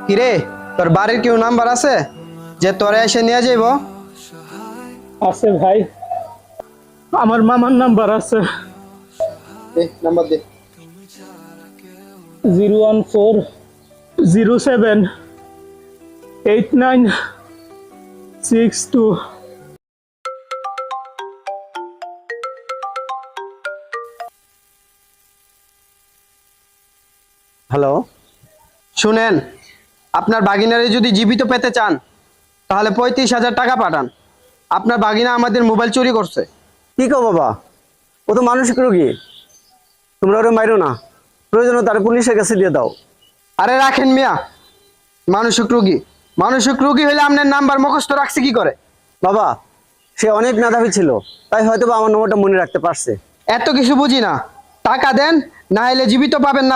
কিরে, তোর বাড়ির কেউ নাম্বার আছে যে তোরে এসে নিয়ে যাইব? আছে ভাই, আমার মামার নাম্বার আছে। নাম্বার দে। 014078962। হ্যালো, শুনেন, আপনার বাগিনারে যদি জীবিত পেতে চান তাহলে 35,000 টাকা পাঠান। আপনার বাগিনা আমাদের মোবাইল চুরি করছে। কি কো বাবা, ও তো মানসিক রোগী, তোমরা ওরে মাইরো না, প্রয়োজনে তার পুলিশের কাছে দিয়ে দাও। আরে রাখেন মিয়া, মানসিক রোগী হলে আপনার নাম্বার মুখস্থ রাখছে কি করে? বাবা, সে অনেক মেধাবী ছিল, তাই হয়তো বা আমার নম্বরটা মনে রাখতে পারছে। এত কিছু বুঝি না, টাকা দেন, না হলে জীবিত পাবেন না।